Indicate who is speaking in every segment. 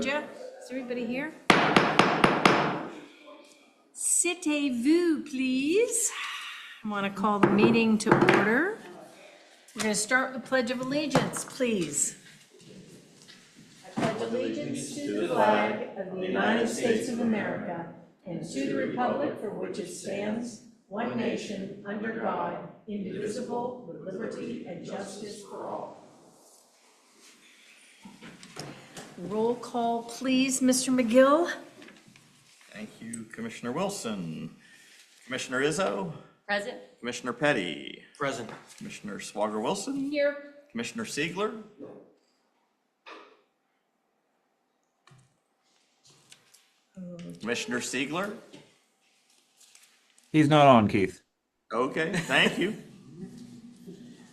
Speaker 1: found you. Is everybody here? Sittez-vous, please. I want to call the meeting to order. We're going to start with the Pledge of Allegiance, please. I pledge allegiance to the flag of the United States of America and to the republic for which it stands, one nation, under God, indivisible, with liberty and justice for all. Roll call, please, Mr. McGill.
Speaker 2: Thank you, Commissioner Wilson. Commissioner Izzo?
Speaker 3: Present.
Speaker 2: Commissioner Petty?
Speaker 4: Present.
Speaker 2: Commissioner Swager Wilson?
Speaker 3: Here.
Speaker 2: Commissioner Siegler? Commissioner Siegler?
Speaker 5: He's not on, Keith.
Speaker 2: Okay, thank you.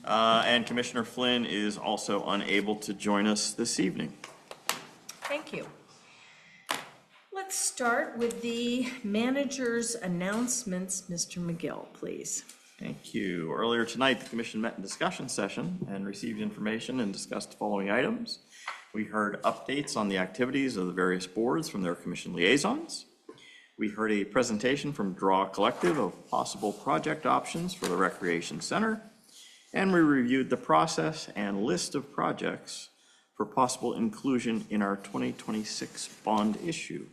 Speaker 2: And Commissioner Flynn is also unable to join us this evening.
Speaker 1: Thank you. Let's start with the manager's announcements. Mr. McGill, please.
Speaker 2: Thank you. Earlier tonight, the commission met in discussion session and received information and discussed the following items. We heard updates on the activities of the various boards from their commission liaisons. We heard a presentation from Draw Collective of possible project options for the Recreation Center. And we reviewed the process and list of projects for possible inclusion in our 2026 bond issue.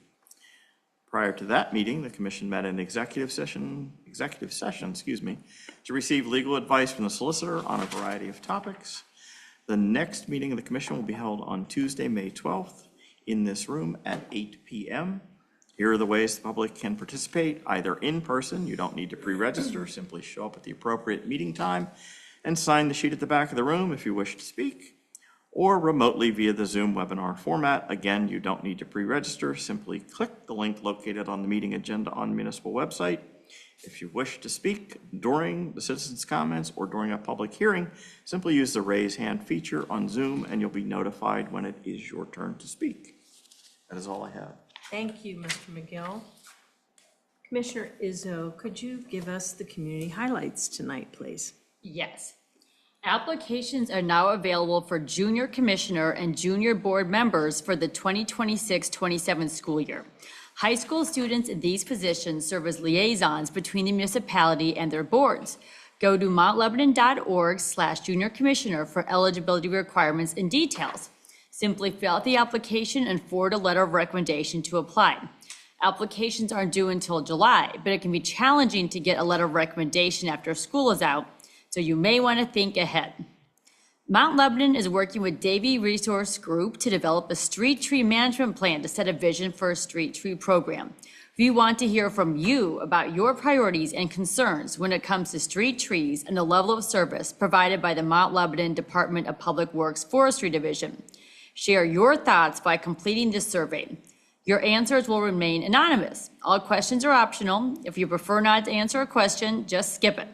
Speaker 2: Prior to that meeting, the commission met in executive session, to receive legal advice from the solicitor on a variety of topics. The next meeting of the commission will be held on Tuesday, May 12th, in this room at 8 p.m. Here are the ways the public can participate, either in person, you don't need to pre-register, simply show up at the appropriate meeting time and sign the sheet at the back of the room if you wish to speak, or remotely via the Zoom webinar format. Again, you don't need to pre-register, simply click the link located on the meeting agenda on the municipal website. If you wish to speak during the citizens' comments or during a public hearing, simply use the raise hand feature on Zoom and you'll be notified when it is your turn to speak. That is all I have.
Speaker 1: Thank you, Mr. McGill. Commissioner Izzo, could you give us the community highlights tonight, please?
Speaker 3: Yes. Applications are now available for junior commissioner and junior board members for the 2026-27 school year. High school students in these positions serve as liaisons between the municipality and their boards. Go to mountlebanon.org/junior commissioner for eligibility requirements and details. Simply fill out the application and forward a letter of recommendation to apply. Applications aren't due until July, but it can be challenging to get a letter of recommendation after school is out, so you may want to think ahead. Mount Lebanon is working with Davie Resource Group to develop a street tree management plan to set a vision for a street tree program. We want to hear from you about your priorities and concerns when it comes to street trees and the level of service provided by the Mount Lebanon Department of Public Works Forestry Division. Share your thoughts by completing this survey. Your answers will remain anonymous. All questions are optional. If you prefer not to answer a question, just skip it.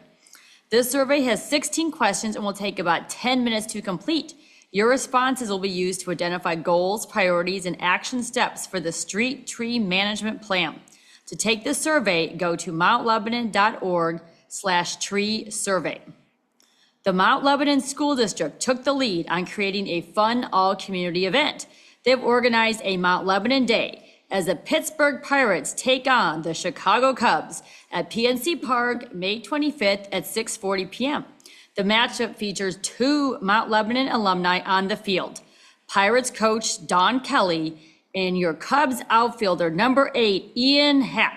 Speaker 3: This survey has 16 questions and will take about 10 minutes to complete. Your responses will be used to identify goals, priorities, and action steps for the street tree management plan. To take the survey, go to mountlebanon.org/tree survey. The Mount Lebanon School District took the lead on creating a fun all-community event. They've organized a Mount Lebanon Day as the Pittsburgh Pirates take on the Chicago Cubs at PNC Park, May 25th at 6:40 p.m. The matchup features two Mount Lebanon alumni on the field, Pirates coach Don Kelly and your Cubs outfielder number 8, Ian Happ.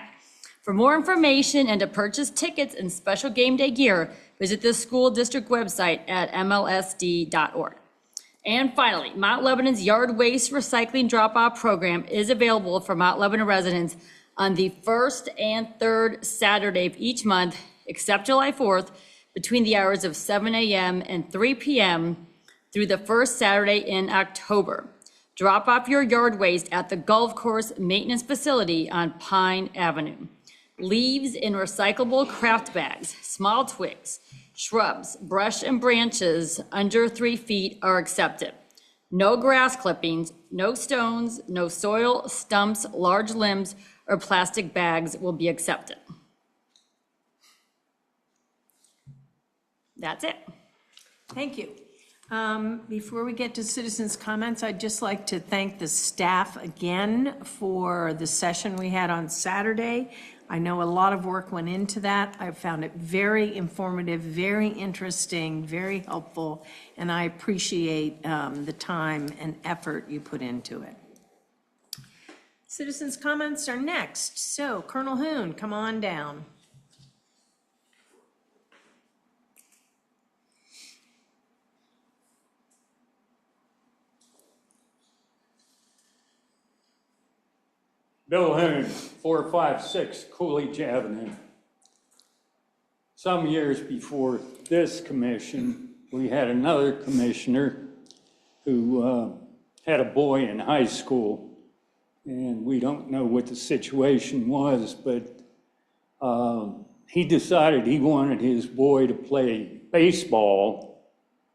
Speaker 3: For more information and to purchase tickets and special game day gear, visit the school district website at mlsd.org. And finally, Mount Lebanon's yard waste recycling drop-off program is available for Mount Lebanon residents on the first and third Saturday of each month, except July 4th, between the hours of 7 a.m. and 3 p.m. through the first Saturday in October. Drop off your yard waste at the Golf Course Maintenance Facility on Pine Avenue. Leaves in recyclable craft bags, small twigs, shrubs, brush, and branches under 3 feet are accepted. No grass clippings, no stones, no soil, stumps, large limbs, or plastic bags will be accepted. That's it.
Speaker 1: Thank you. Before we get to citizens' comments, I'd just like to thank the staff again for the session we had on Saturday. I know a lot of work went into that. I found it very informative, very interesting, very helpful, and I appreciate the time and effort you put into it. Citizens' comments are next. So Colonel Hoon, come on down.
Speaker 4: Bill Hoon, 456 Coolidge Avenue. Some years before this commission, we had another commissioner who had a boy in high school, and we don't know what the situation was, but he decided he wanted his boy to play baseball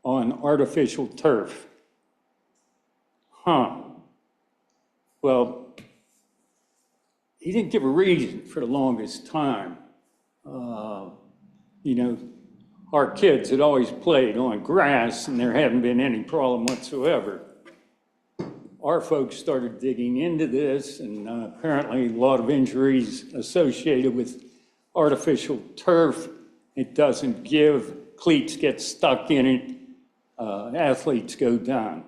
Speaker 4: on artificial turf. Well, he didn't give a reason for the longest time. You know, our kids had always played on grass and there hadn't been any problem whatsoever. Our folks started digging into this, and apparently a lot of injuries associated with artificial turf. It doesn't give, cleats get stuck in it, athletes go down.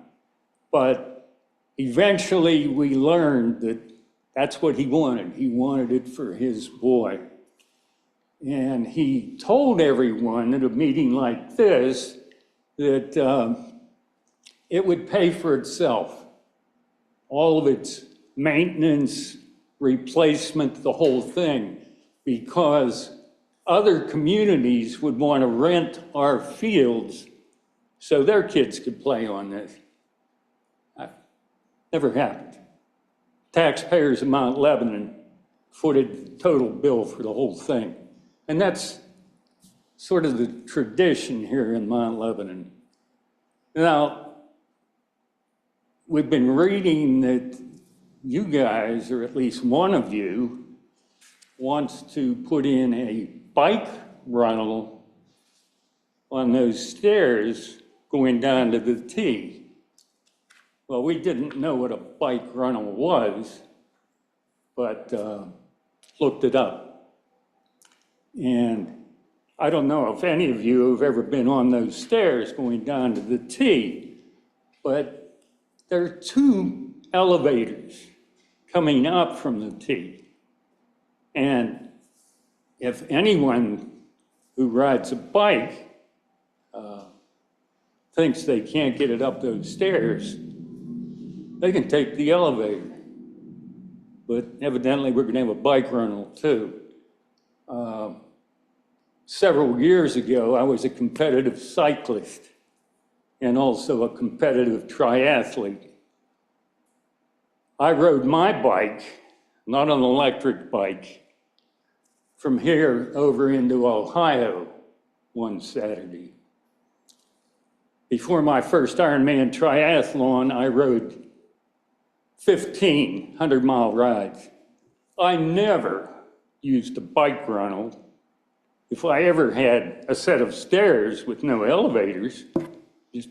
Speaker 4: But eventually we learned that that's what he wanted. He wanted it for his boy. And he told everyone at a meeting like this that it would pay for itself. All of its maintenance, replacement, the whole thing, because other communities would want to rent our fields so their kids could play on this. Never happened. Taxpayers of Mount Lebanon footed the total bill for the whole thing. And that's sort of the tradition here in Mount Lebanon. Now, we've been reading that you guys, or at least one of you, wants to put in a bike rental on those stairs going down to the T. Well, we didn't know what a bike rental was, but looked it up. And I don't know if any of you have ever been on those stairs going down to the T, but there are 2 elevators coming up from the T. And if anyone who rides a bike thinks they can't get it up those stairs, they can take the elevator. But evidently we're going to have a bike rental too. Several years ago, I was a competitive cyclist and also a competitive triathlete. I rode my bike, not an electric bike, from here over into Ohio one Saturday. Before my first Ironman triathlon, I rode 15 100-mile rides. I never used a bike rental. If I ever had a set of stairs with no elevators, just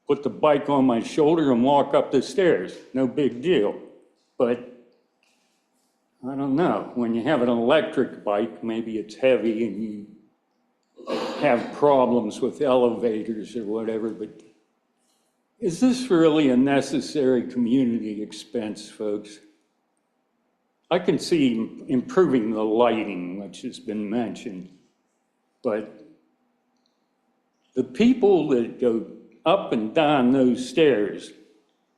Speaker 4: put the bike on my shoulder and walk up the stairs. No big deal. But I don't know, when you have an electric bike, maybe it's heavy and you have problems with elevators or whatever, but is this really a necessary community expense, folks? I can see improving the lighting, which has been mentioned, but the people that go up and down those stairs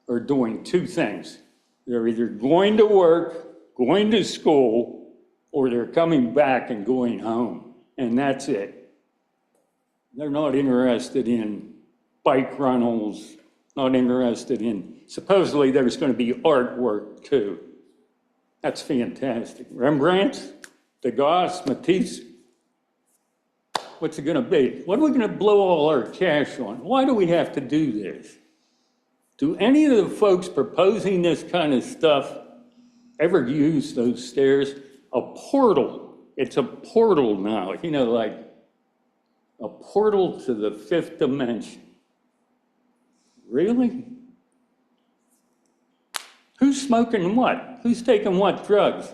Speaker 4: are doing 2 things. They're either going to work, going to school, or they're coming back and going home, and that's it. They're not interested in bike rentals, not interested in, supposedly there's going to be artwork too. That's fantastic. Rembrandts, Degas, Matisse. What's it going to be? What are we going to blow all our cash on? Why do we have to do this? Do any of the folks proposing this kind of stuff ever use those stairs? A portal. It's a portal now, you know, like a portal to the 5th dimension. Really? Who's smoking what? Who's taking what drugs?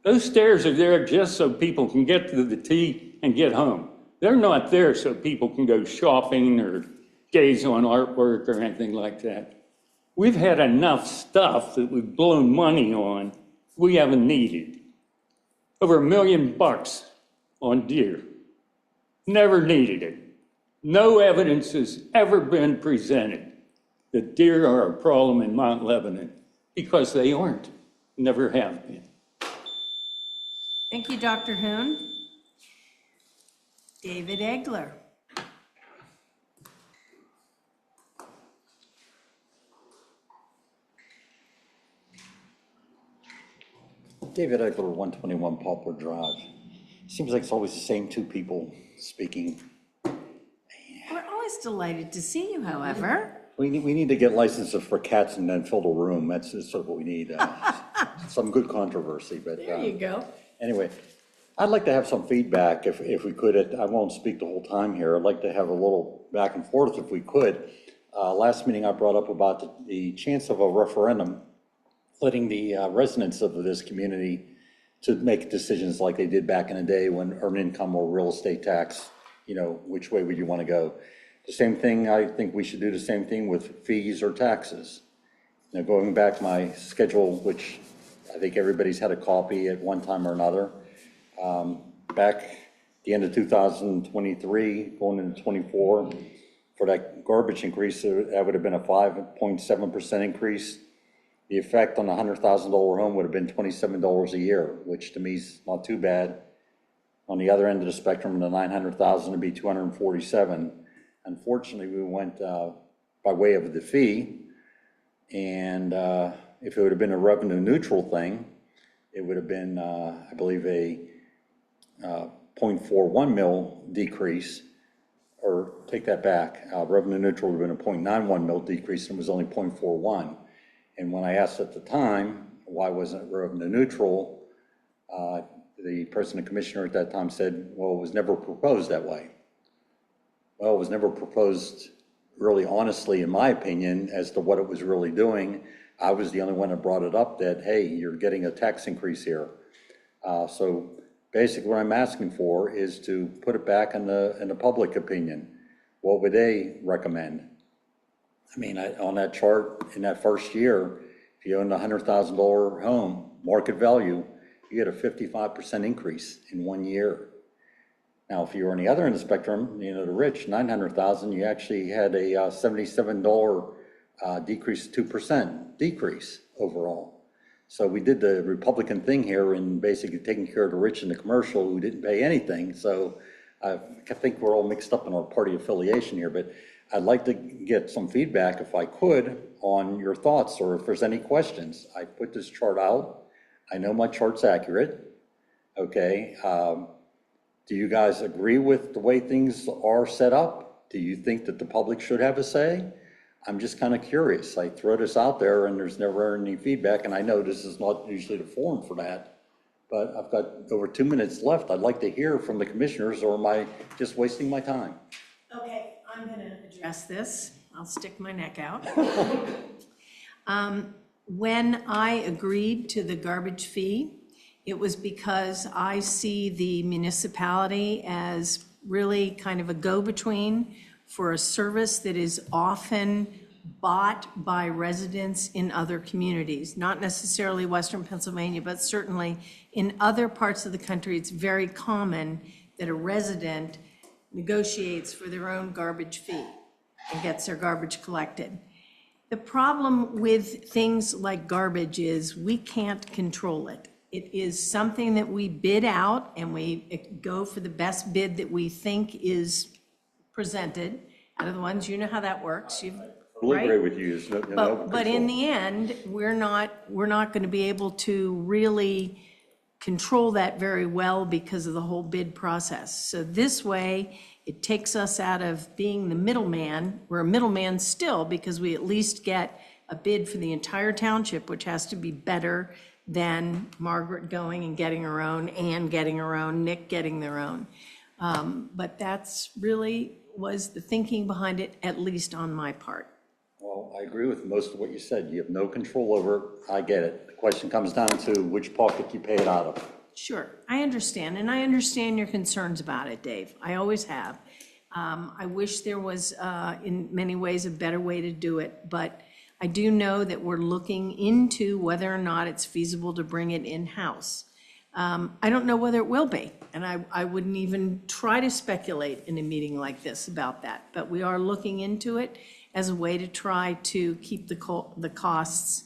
Speaker 4: Those stairs are there just so people can get to the T and get home. They're not there so people can go shopping or gaze on artwork or anything like that. We've had enough stuff that we've blown money on we haven't needed. Over $1 million on deer. Never needed it. No evidence has ever been presented that deer are a problem in Mount Lebanon, because they aren't, never have been.
Speaker 1: Thank you, Dr. Hoon. David Egler.
Speaker 5: David Egler, 121 Poplar Drive. Seems like it's always the same two people speaking.
Speaker 1: We're always delighted to see you, however.
Speaker 5: We need to get licenses for cats and then fill the room. That's sort of what we need. Some good controversy, but.
Speaker 1: There you go.
Speaker 5: Anyway, I'd like to have some feedback if we could. I won't speak the whole time here. I'd like to have a little back and forth if we could. Last meeting I brought up about the chance of a referendum, letting the residents of this community to make decisions like they did back in the day when earned income or real estate tax, which way would you want to go? The same thing, I think we should do the same thing with fees or taxes. Now, going back my schedule, which I think everybody's had a copy at one time or another, back the end of 2023, going into 24, for that garbage increase, that would have been a 5.7% increase. The effect on a $100,000 home would have been $27 a year, which to me is not too bad. On the other end of the spectrum, the 900,000 would be 247. Unfortunately, we went by way of the fee, and if it would have been a revenue neutral thing, it would have been, I believe, a 0.41 mil decrease, or take that back, revenue neutral would have been a 0.91 mil decrease, and it was only 0.41. And when I asked at the time, why wasn't it revenue neutral, the president commissioner at that time said, well, it was never proposed that way. Well, it was never proposed really honestly, in my opinion, as to what it was really doing. I was the only one that brought it up that, hey, you're getting a tax increase here. So basically what I'm asking for is to put it back in the public opinion. What would they recommend? I mean, on that chart, in that first year, if you own a $100,000 home, market value, you get a 55% increase in 1 year. Now, if you're on the other end of the spectrum, the rich, 900,000, you actually had a $77 decrease, 2% decrease overall. So we did the Republican thing here in basically taking care of the rich and the commercial who didn't pay anything. So I think we're all mixed up in our party affiliation here, but I'd like to get some feedback, if I could, on your thoughts, or if there's any questions. I put this chart out. I know my chart's accurate, okay? Do you guys agree with the way things are set up? Do you think that the public should have a say? I'm just kind of curious. I throw this out there and there's never any feedback, and I know this is not usually the forum for that, but I've got over 2 minutes left. I'd like to hear from the commissioners, or am I just wasting my time?
Speaker 1: Okay, I'm going to address this. I'll stick my neck out. When I agreed to the garbage fee, it was because I see the municipality as really kind of a go-between for a service that is often bought by residents in other communities, not necessarily Western Pennsylvania, but certainly in other parts of the country. It's very common that a resident negotiates for their own garbage fee and gets their garbage collected. The problem with things like garbage is we can't control it. It is something that we bid out, and we go for the best bid that we think is presented out of the ones. You know how that works.
Speaker 5: I agree with you.
Speaker 1: But in the end, we're not going to be able to really control that very well because of the whole bid process. So this way, it takes us out of being the middleman. We're a middleman still, because we at least get a bid for the entire township, which has to be better than Margaret going and getting her own, Ann getting her own, Nick getting their own. But that's really was the thinking behind it, at least on my part.
Speaker 5: Well, I agree with most of what you said. You have no control over it. I get it. The question comes down to which pocket you pay it out of.
Speaker 1: Sure, I understand, and I understand your concerns about it, Dave. I always have. I wish there was, in many ways, a better way to do it, but I do know that we're looking into whether or not it's feasible to bring it in-house. I don't know whether it will be, and I wouldn't even try to speculate in a meeting like this about that, but we are looking into it as a way to try to keep the costs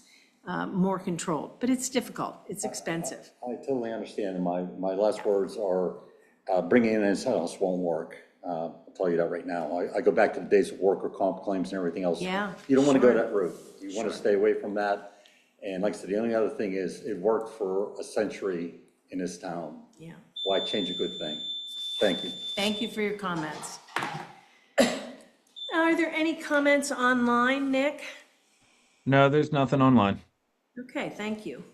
Speaker 1: more controlled. But it's difficult, it's expensive.
Speaker 5: I totally understand, and my last words are, bringing it in-house won't work. I'll tell you that right now. I go back to the days of worker comp claims and everything else.
Speaker 1: Yeah,
Speaker 5: You don't want to go
Speaker 1: sure.
Speaker 5: that route. You want to stay away from that. And like I said, the only other thing is, it worked for a century in this town.
Speaker 1: Yeah.
Speaker 5: Why change a good thing? Thank you.
Speaker 1: Thank you for your comments. Are there any comments online, Nick?
Speaker 6: No, there's nothing online.
Speaker 1: Okay, thank you.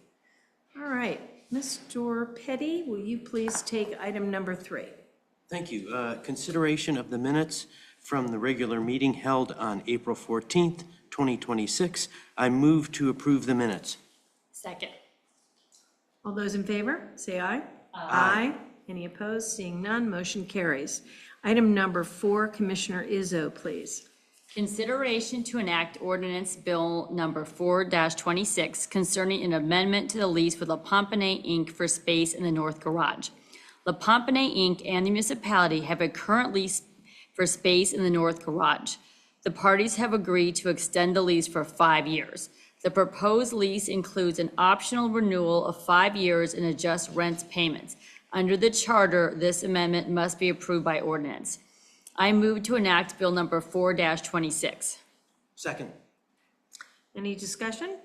Speaker 1: All right, Mr. Petty, will you please take item number 3?
Speaker 7: Thank you. Consideration of the minutes from the regular meeting held on April 14th, 2026. I move to approve the minutes.
Speaker 3: Second.
Speaker 1: All those in favor, say aye. Aye. Any opposed? Seeing none, motion carries. Item number 4, Commissioner Izzo, please.
Speaker 3: Consideration to enact ordinance bill number 4-26 concerning an amendment to the lease with La Pomponnais Inc. for space in the North Garage. La Pomponnais Inc. and the municipality have a current lease for space in the North Garage. The parties have agreed to extend the lease for 5 years. The proposed lease includes an optional renewal of 5 years and adjust rent payments. Under the charter, this amendment must be approved by ordinance. I move to enact bill number 4-26.
Speaker 7: Second.
Speaker 1: Any discussion?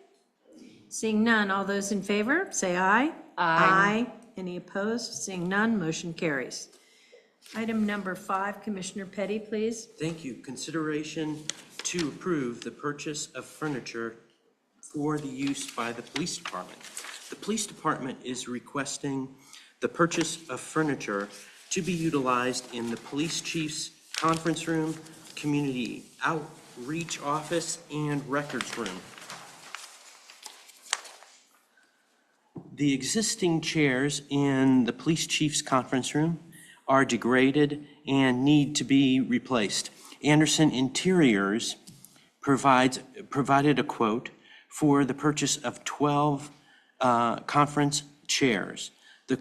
Speaker 1: Seeing none, all those in favor, say aye.
Speaker 3: Aye.
Speaker 1: Any opposed? Seeing none, motion carries. Item number 5, Commissioner Petty, please.
Speaker 7: Thank you. Consideration to approve the purchase of furniture for the use by the police department. The police department is requesting the purchase of furniture to be utilized in the police chief's conference room, community outreach office, and records room. The existing chairs in the police chief's conference room are degraded and need to be replaced. Anderson Interiors provided a quote for the purchase of 12 conference chairs. The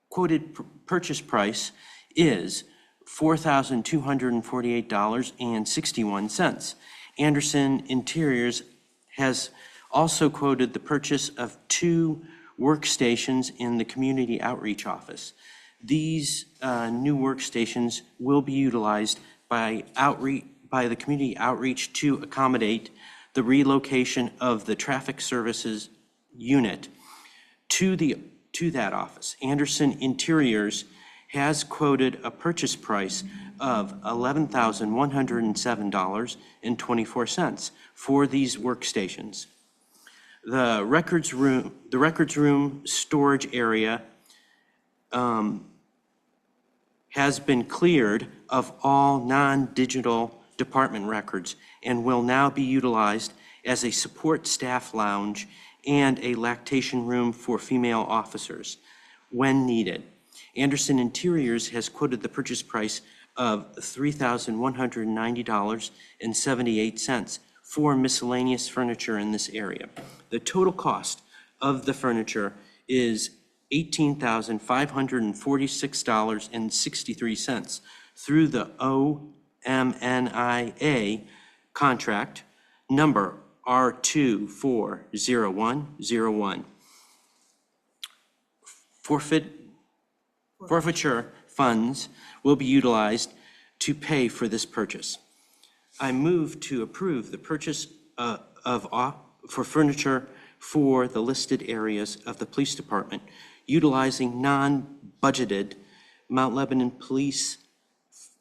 Speaker 7: quoted purchase price is $4,248.61. Anderson Interiors has also quoted the purchase of 2 workstations in the community outreach office. These new workstations will be utilized by the community outreach to accommodate the relocation of the traffic services unit to that office. Anderson Interiors has quoted a purchase price of $11,107.24 for these workstations. The records room storage area has been cleared of all non-digital department records and will now be utilized as a support staff lounge and a lactation room for female officers when needed. Anderson Interiors has quoted the purchase price of $3,190.78 for miscellaneous furniture in this area. The total cost of the furniture is $18,546.63 through the OMNIA contract number R240101. Forfeiture funds will be utilized to pay for this purchase. I move to approve the purchase for furniture for the listed areas of the police department, utilizing non-budgeted Mount Lebanon Police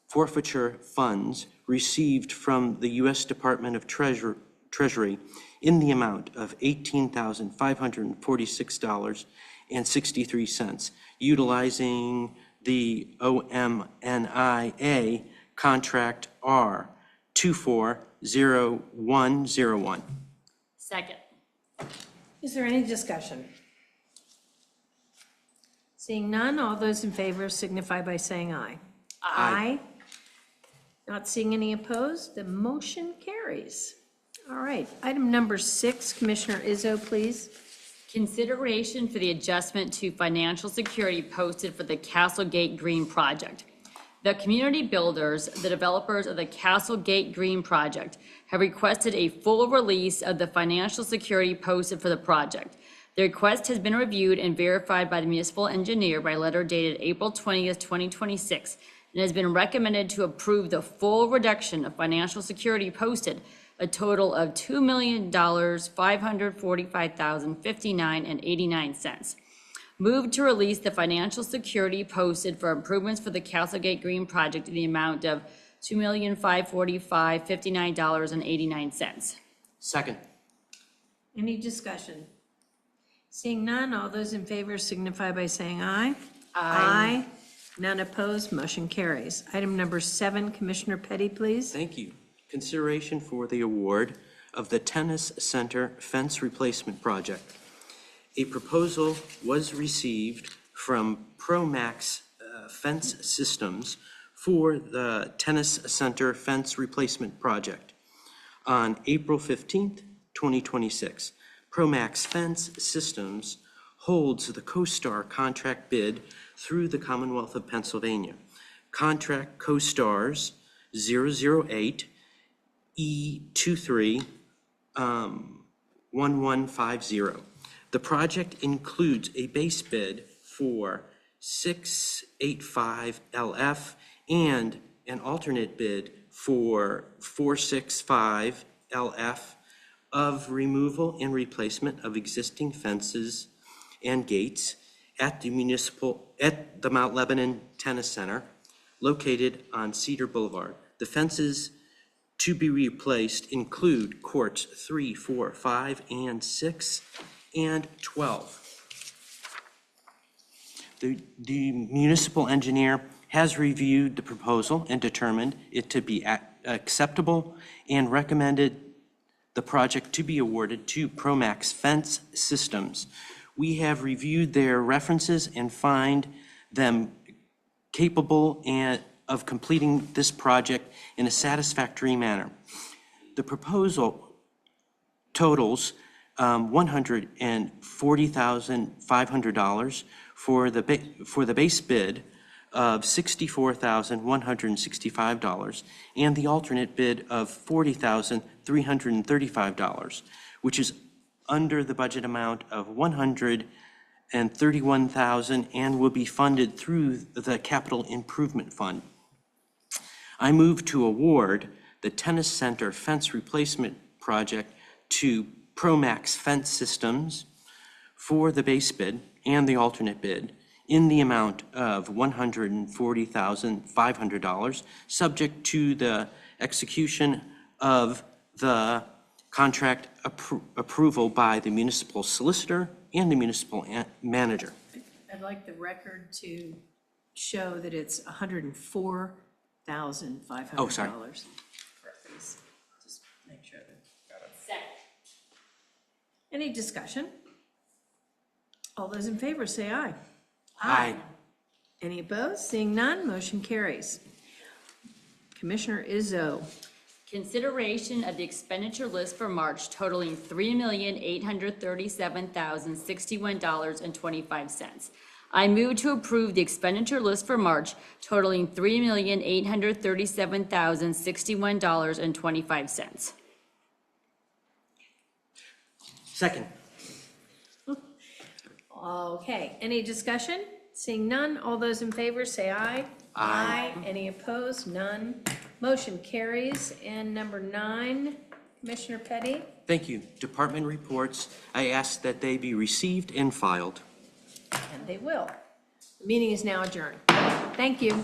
Speaker 7: forfeiture funds received from the U.S. Department of Treasury in the amount of $18,546.63, utilizing the OMNIA contract R240101.
Speaker 3: Second.
Speaker 1: Is there any discussion? Seeing none, all those in favor signify by saying aye. Aye. Not seeing any opposed, the motion carries. All right, item number 6, Commissioner Izzo, please.
Speaker 3: Consideration for the adjustment to financial security posted for the Castlegate Green project. The community builders, the developers of the Castlegate Green project, have requested a full release of the financial security posted for the project. The request has been reviewed and verified by the municipal engineer by letter dated April 20th, 2026, and has been recommended to approve the full reduction of financial security posted, a total of $2,545,059.89. Move to release the financial security posted for improvements for the Castlegate Green project in the amount of $2,545,059.89.
Speaker 7: Second.
Speaker 1: Any discussion? Seeing none, all those in favor signify by saying aye. Aye. None opposed, motion carries. Item number 7, Commissioner Petty, please.
Speaker 7: Thank you. Consideration for the award of the Tennis Center Fence Replacement Project. A proposal was received from Promax Fence Systems for the Tennis Center Fence Replacement Project on April 15th, 2026. Promax Fence Systems holds the CoStar contract bid through the Commonwealth of Pennsylvania. Contract CoStars 008 E23 1150. The project includes a base bid for 685 LF and an alternate bid for 465 LF of removal and replacement of existing fences and gates at the Mount Lebanon Tennis Center located on Cedar Boulevard. The fences to be replaced include courts 3, 4, 5, and 6, and 12. The municipal engineer has reviewed the proposal and determined it to be acceptable and recommended the project to be awarded to Promax Fence Systems. We have reviewed their references and find them capable of completing this project in a satisfactory manner. The proposal totals $140,500 for the base bid of $64,165 and the alternate bid of $40,335, which is under the budget amount of $131,000 and will be funded through the Capital Improvement Fund. I move to award the Tennis Center Fence Replacement Project to Promax Fence Systems for the base bid and the alternate bid in the amount of $140,500, subject to the execution of the contract approval by the municipal solicitor and the municipal manager.
Speaker 1: I'd like the record to show that it's $104,500.
Speaker 7: Oh, sorry.
Speaker 1: Please, just make sure that. Any discussion? All those in favor say aye.
Speaker 7: Aye.
Speaker 1: Any opposed? Seeing none, motion carries. Commissioner Izzo.
Speaker 3: Consideration of the expenditure list for March totaling $3,837,061.25. I move to approve the expenditure list for March totaling $3,837,061.25.
Speaker 7: Second.
Speaker 1: Okay, any discussion? Seeing none, all those in favor say aye. Aye. Any opposed? None. Motion carries. And number 9, Commissioner Petty.
Speaker 7: Thank you. Department reports, I ask that they be received and filed.
Speaker 1: And they will. The meeting is now adjourned. Thank you.